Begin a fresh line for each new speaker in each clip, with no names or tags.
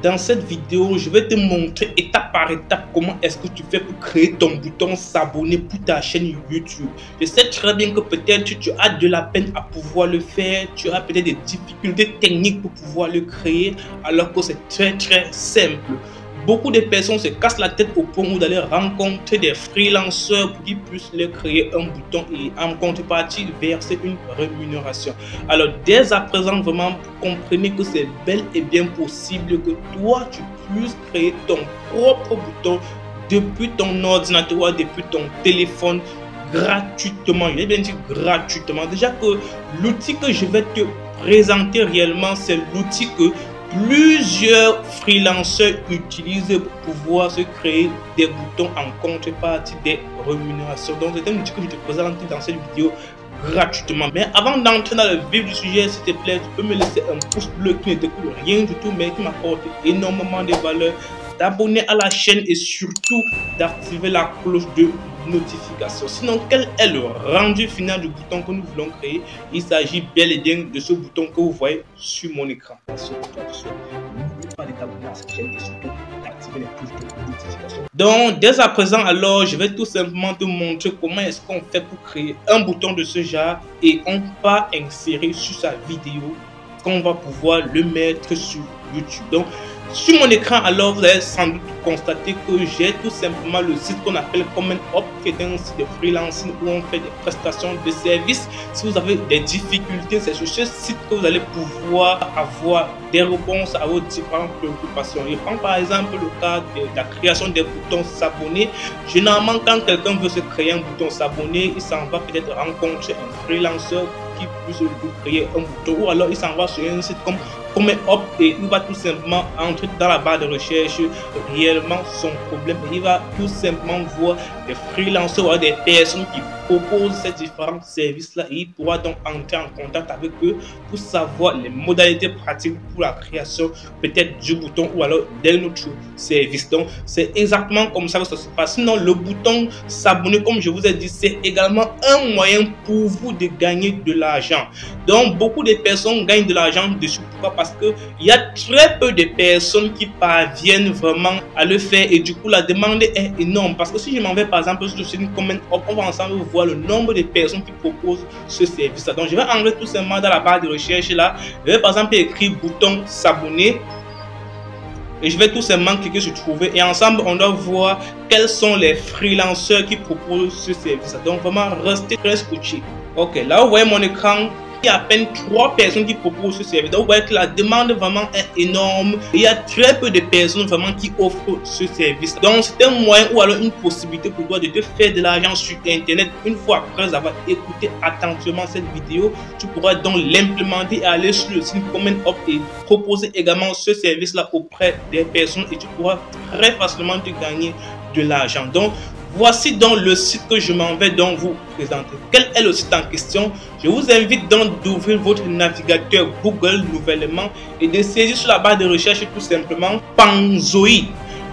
dans cette vidéo, je vais te montrer étape par étape comment est-ce que tu fais pour créer ton bouton s'abonner pour ta chaîne YouTube. Je sais très bien que peut-être tu as de la peine à pouvoir le faire, tu as peut-être des difficultés techniques pour pouvoir le créer, alors que c'est très simple. Beaucoup de personnes se cassent la tête au point d'aller rencontrer des freelanceurs pour qu'ils puissent leur créer un bouton et en contrepartie verser une rémunération. Alors dès à présent, vraiment, comprenez que c'est bel et bien possible que toi, tu puisses créer ton propre bouton depuis ton ordinateur ou depuis ton téléphone gratuitement. Je vais bien dire gratuitement. Déjà que l'outil que je vais te présenter réellement, c'est l'outil que plusieurs freelanceurs utilisent pour pouvoir se créer des boutons en contrepartie des rémunérations. Donc c'est un outil que je te présente dans cette vidéo gratuitement. Mais avant d'entrer dans le vif du sujet, s'il te plaît, tu peux me laisser un pouce bleu qui ne te coûte rien du tout, mais qui m'apporte énormément de valeur, d'abonner à la chaîne et surtout d'activer la cloche de notification. Sinon, quel est le rendu final du bouton que nous voulons créer? Il s'agit bel et bien de ce bouton que vous voyez sur mon écran. N'oubliez pas de t'abonner à cette chaîne et surtout d'activer les cloches de notification. Donc, dès à présent, alors, je vais tout simplement te montrer comment est-ce qu'on fait pour créer un bouton de ce genre et on va insérer sur sa vidéo qu'on va pouvoir le mettre sur YouTube. Donc, sur mon écran, alors, vous allez sans doute constater que j'ai tout simplement le site qu'on appelle Comment Up, qui est un site de freelancing où on fait des prestations de services. Si vous avez des difficultés, c'est sur ce site que vous allez pouvoir avoir des réponses à vos différentes préoccupations. Je prends par exemple le cas de la création des boutons s'abonner. Généralement, quand quelqu'un veut se créer un bouton s'abonner, il s'en va peut-être rencontrer un freelanceur qui puisse lui créer un bouton, ou alors il s'en va sur un site comme Comment Up et il va tout simplement entrer dans la barre de recherche réellement son problème et il va tout simplement voir des freelancers ou des personnes qui proposent ces différents services là et il pourra donc entrer en contact avec eux pour savoir les modalités pratiques pour la création peut-être du bouton ou alors d'un autre service. Donc c'est exactement comme ça que ça se passe. Sinon le bouton s'abonner, comme je vous ai dit, c'est également un moyen pour vous de gagner de l'argent. Donc beaucoup de personnes gagnent de l'argent dessus. Pourquoi? Parce que il y a très peu de personnes qui parviennent vraiment à le faire et du coup la demande est énorme. Parce que si je m'en vais par exemple sur le site Comment Up, on va ensemble voir le nombre de personnes qui proposent ce service là. Donc je vais entrer tout simplement dans la barre de recherche là, je vais par exemple écrire bouton s'abonner et je vais tout simplement cliquer sur trouver et ensemble on doit voir quels sont les freelanceurs qui proposent ce service là. Donc vraiment restez très scotché. Ok, là vous voyez mon écran, il y a à peine 3 personnes qui proposent ce service. Donc vous voyez que la demande vraiment est énorme. Il y a très peu de personnes vraiment qui offrent ce service. Donc c'est un moyen ou alors une possibilité pour toi de te faire de l'argent sur internet. Une fois après avoir écouté attentivement cette vidéo, tu pourras donc l'implémenter et aller sur le site Comment Up et proposer également ce service là auprès des personnes et tu pourras très facilement te gagner de l'argent. Donc voici donc le site que je m'en vais donc vous présenter. Quel est le site en question? Je vous invite donc d'ouvrir votre navigateur Google nouvellement et de saisir sur la barre de recherche tout simplement Panzoid.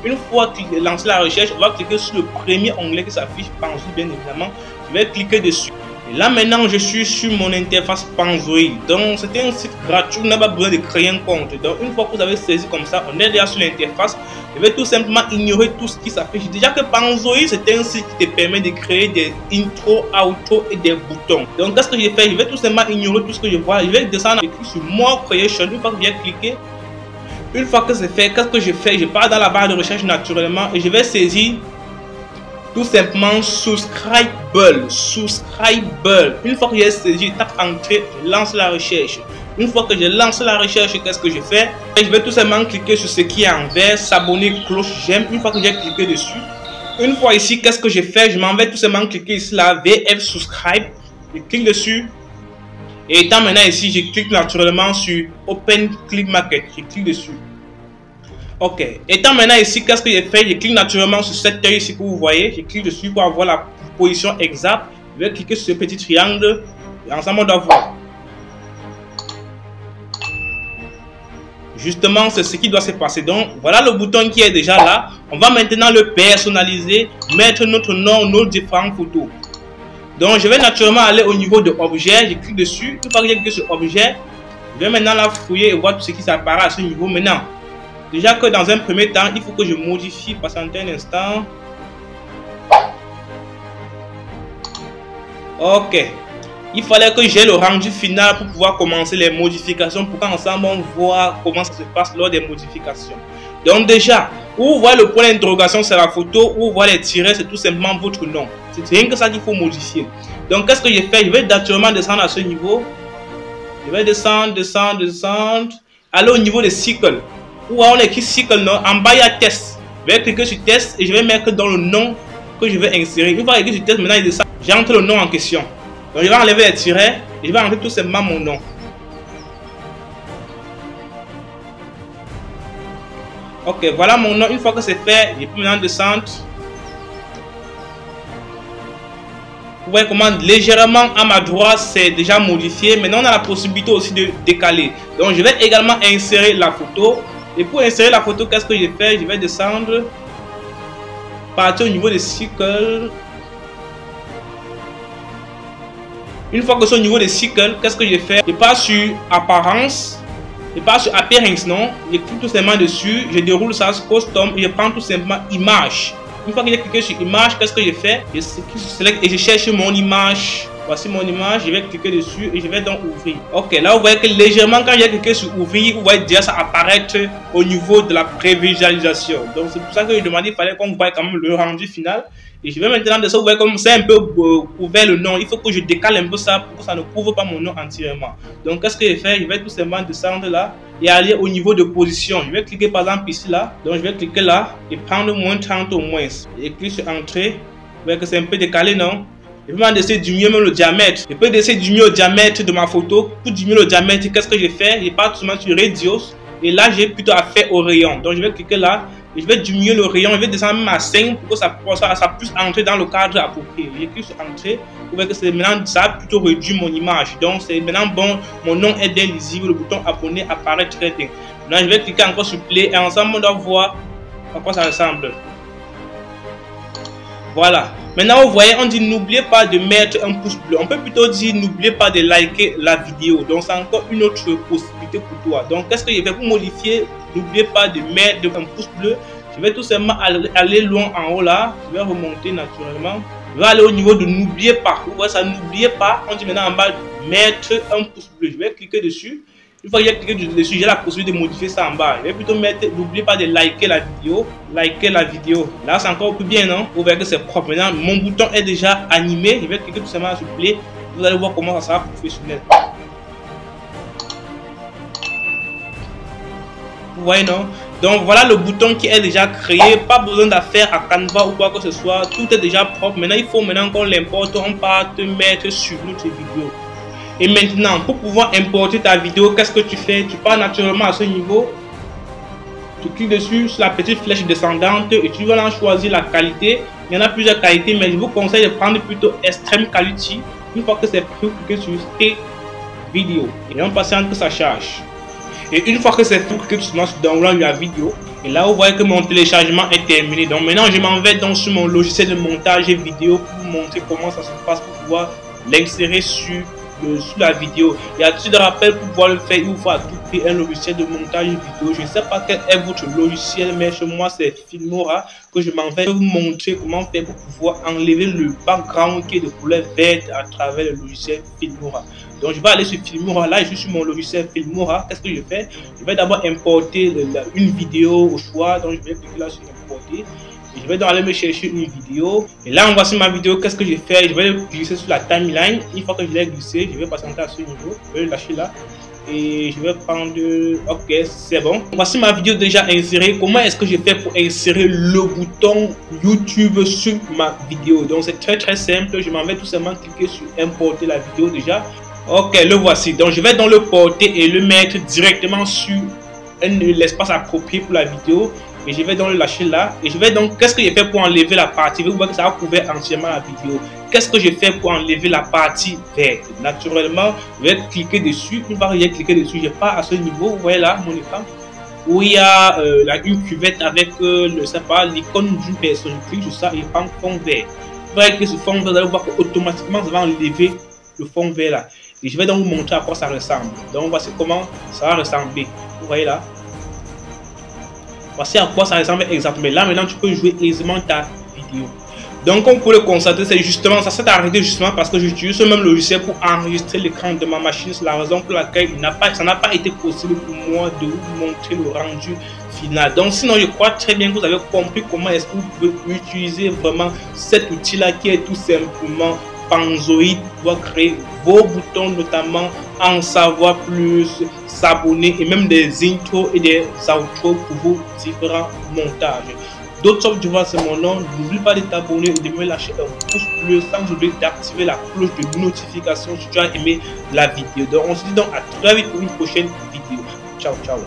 Une fois que tu as lancé la recherche, on va cliquer sur le premier onglet qui s'affiche, Panzoid bien évidemment. Je vais cliquer dessus. Et là maintenant je suis sur mon interface Panzoid. Donc c'est un site gratuit, vous n'avez pas besoin de créer un compte. Donc une fois que vous avez saisi comme ça, on est déjà sur l'interface. Je vais tout simplement ignorer tout ce qui s'affiche. Déjà que Panzoid c'est un site qui te permet de créer des intros, outros et des boutons. Donc qu'est-ce que j'ai fait? Je vais tout simplement ignorer tout ce que je vois. Je vais descendre et cliquer sur More Creation. Une fois que j'ai cliqué, une fois que c'est fait, qu'est-ce que je fais? Je pars dans la barre de recherche naturellement et je vais saisir tout simplement Subscribable. Une fois que j'ai saisi, je tape entrée, je lance la recherche. Une fois que je lance la recherche, qu'est-ce que je fais? Je vais tout simplement cliquer sur ce qui est en vert, s'abonner, cloche, j'aime. Une fois que j'ai cliqué dessus, une fois ici, qu'est-ce que je fais? Je m'en vais tout simplement cliquer ici là, VF Subscribe. Je clique dessus. Et étant maintenant ici, je clique naturellement sur Open Click Market. Je clique dessus. Ok, étant maintenant ici, qu'est-ce que j'ai fait? Je clique naturellement sur cette œil ici que vous voyez. Je clique dessus pour avoir la position exacte. Je vais cliquer sur ce petit triangle et ensemble on doit voir. Justement, c'est ce qui doit se passer. Donc, voilà le bouton qui est déjà là. On va maintenant le personnaliser, mettre notre nom, nos différentes photos. Donc, je vais naturellement aller au niveau de objet. Je clique dessus. Une fois que j'ai cliqué sur objet, je vais maintenant la fouiller et voir tout ce qui s'apparaît à ce niveau maintenant. Déjà que dans un premier temps, il faut que je modifie, patientez un instant. Ok. Il fallait que j'ai le rendu final pour pouvoir commencer les modifications pour qu'ensemble on voit comment ça se passe lors des modifications. Donc déjà, où vous voyez le point d'interrogation, c'est la photo, où vous voyez les tirets, c'est tout simplement votre nom. C'est rien que ça qu'il faut modifier. Donc qu'est-ce que j'ai fait? Je vais naturellement descendre à ce niveau. Je vais descendre. Aller au niveau des cycles. Où on écrit cycle, non? En bas il y a test. Je vais cliquer sur test et je vais mettre dans le nom que je vais insérer. Une fois que je test, maintenant il descend. J'entre le nom en question. Donc je vais enlever les tirets et je vais enlever tout simplement mon nom. Ok, voilà mon nom. Une fois que c'est fait, je peux maintenant descendre. Vous voyez comment légèrement à ma droite c'est déjà modifié. Maintenant on a la possibilité aussi de décaler. Donc je vais également insérer la photo. Et pour insérer la photo, qu'est-ce que je fais? Je vais descendre, partir au niveau des cycles. Une fois que c'est au niveau des cycles, qu'est-ce que je fais? Je passe sur apparence. Je passe sur appearance, non? Je clique tout simplement dessus. Je déroule ça sur custom et je prends tout simplement image. Une fois que j'ai cliqué sur image, qu'est-ce que je fais? Je sélectionne et je cherche mon image. Voici mon image, je vais cliquer dessus et je vais donc ouvrir. Ok, là vous voyez que légèrement quand j'ai cliqué sur ouvrir, vous voyez déjà ça apparaître au niveau de la prévisualisation. Donc c'est pour ça que je demandais, il fallait qu'on voit quand même le rendu final. Et je vais maintenant de ça, vous voyez comme c'est un peu ouvert le nom. Il faut que je décale un peu ça pour que ça ne couvre pas mon nom entièrement. Donc qu'est-ce que je fais? Je vais tout simplement descendre là et aller au niveau de position. Je vais cliquer par exemple ici là. Donc je vais cliquer là et prendre moins 30 au moins. Et cliquer sur entrée. Vous voyez que c'est un peu décalé, non? Je vais essayer de diminuer même le diamètre. Je peux essayer de diminuer le diamètre de ma photo. Pour diminuer le diamètre, qu'est-ce que je fais? Je pars tout simplement sur Radius. Et là, j'ai plutôt à faire au rayon. Donc, je vais cliquer là. Et je vais diminuer le rayon. Je vais descendre même à 5 pour que ça puisse entrer dans le cadre approprié. Je clique sur entrée. Vous voyez que c'est maintenant, ça a plutôt réduit mon image. Donc, c'est maintenant bon. Mon nom est bien lisible. Le bouton abonné apparaît très bien. Maintenant, je vais cliquer encore sur play. Et ensemble, on doit voir à quoi ça ressemble. Voilà. Maintenant, vous voyez, on dit n'oubliez pas de mettre un pouce bleu. On peut plutôt dire n'oubliez pas de liker la vidéo. Donc, c'est encore une autre possibilité pour toi. Donc, qu'est-ce que je vais pour modifier? N'oubliez pas de mettre un pouce bleu. Je vais tout simplement aller loin en haut là. Je vais remonter naturellement. Je vais aller au niveau de n'oubliez pas. Vous voyez ça, n'oubliez pas. On dit maintenant en bas mettre un pouce bleu. Je vais cliquer dessus. Une fois que j'ai cliqué dessus, j'ai la possibilité de modifier ça en bas. Je vais plutôt mettre, n'oubliez pas de liker la vidéo. Liker la vidéo. Là, c'est encore plus bien, non? Vous verrez que c'est propre. Maintenant, mon bouton est déjà animé. Je vais cliquer tout simplement sur play. Vous allez voir comment ça sera professionnel. Vous voyez, non? Donc, voilà le bouton qui est déjà créé. Pas besoin d'affaire à Canva ou quoi que ce soit. Tout est déjà propre. Maintenant, il faut maintenant qu'on l'importe. On part te mettre sur notre vidéo. Et maintenant, pour pouvoir importer ta vidéo, qu'est-ce que tu fais? Tu pars naturellement à ce niveau. Tu cliques dessus sur la petite flèche descendante et tu vas là choisir la qualité. Il y en a plusieurs qualités, mais je vous conseille de prendre plutôt Extreme Quality. Une fois que c'est pris, cliquez sur Stay Vidéo. Et on patiente que ça charge. Et une fois que c'est fait, cliquez sur Download la vidéo. Et là, vous voyez que mon téléchargement est terminé. Donc maintenant, je m'en vais donc sur mon logiciel de montage vidéo pour vous montrer comment ça se passe pour pouvoir l'insérer sur la vidéo. Il y a tout de rappel pour pouvoir le faire. Il vous faut à tout prix un logiciel de montage vidéo. Je ne sais pas quel est votre logiciel, mais chez moi c'est Filmora que je m'en vais vous montrer comment faire pour pouvoir enlever le background qui est de couleur verte à travers le logiciel Filmora. Donc je vais aller sur Filmora. Là je suis sur mon logiciel Filmora. Qu'est-ce que je fais? Je vais d'abord importer une vidéo au choix. Donc je vais cliquer là sur importer. Je vais donc aller me chercher une vidéo. Et là, on voit sur ma vidéo, qu'est-ce que j'ai fait? Je vais glisser sur la timeline. Une fois que je l'ai glissé, je vais patienter à ce niveau. Je vais le lâcher là. Et je vais prendre... Ok, c'est bon. Voici ma vidéo déjà insérée. Comment est-ce que je fais pour insérer le bouton YouTube sur ma vidéo? Donc, c'est très simple. Je m'en vais tout simplement cliquer sur importer la vidéo déjà. Ok, le voici. Donc, je vais donc le porter et le mettre directement sur l'espace approprié pour la vidéo. Et je vais donc le lâcher là. Et je vais donc, qu'est-ce que j'ai fait pour enlever la partie? Vous voyez que ça a couvert entièrement la vidéo. Qu'est-ce que j'ai fait pour enlever la partie verte? Naturellement, je vais cliquer dessus. Une fois que j'ai cliqué dessus, je pars à ce niveau. Vous voyez là mon écran où il y a une cuvette avec l'icône d'une personne. Je clique sur ça et je prends fond vert. Vous voyez que ce fond vert, vous allez voir qu'automatiquement ça va enlever le fond vert là. Et je vais donc vous montrer à quoi ça ressemble. Donc voici comment ça va ressembler. Vous voyez là. Voici à quoi ça ressemble exactement. Là maintenant tu peux jouer aisément ta vidéo. Donc comme vous pouvez le constater, c'est justement ça s'est arrêté justement parce que j'utilise ce même logiciel pour enregistrer l'écran de ma machine. C'est la raison pour laquelle ça n'a pas été possible pour moi de vous montrer le rendu final. Donc sinon je crois très bien que vous avez compris comment est-ce que vous pouvez utiliser vraiment cet outil là qui est tout simplement Panzoid pour créer vos boutons, notamment en savoir plus, s'abonner et même des intros et des outros pour vos différents montages. D'autres du voir, c'est mon nom. N'oublie pas de t'abonner et de me lâcher un pouce bleu sans oublier d'activer la cloche de notification si tu as aimé la vidéo. Donc on se dit donc à très vite pour une prochaine vidéo. Ciao, ciao.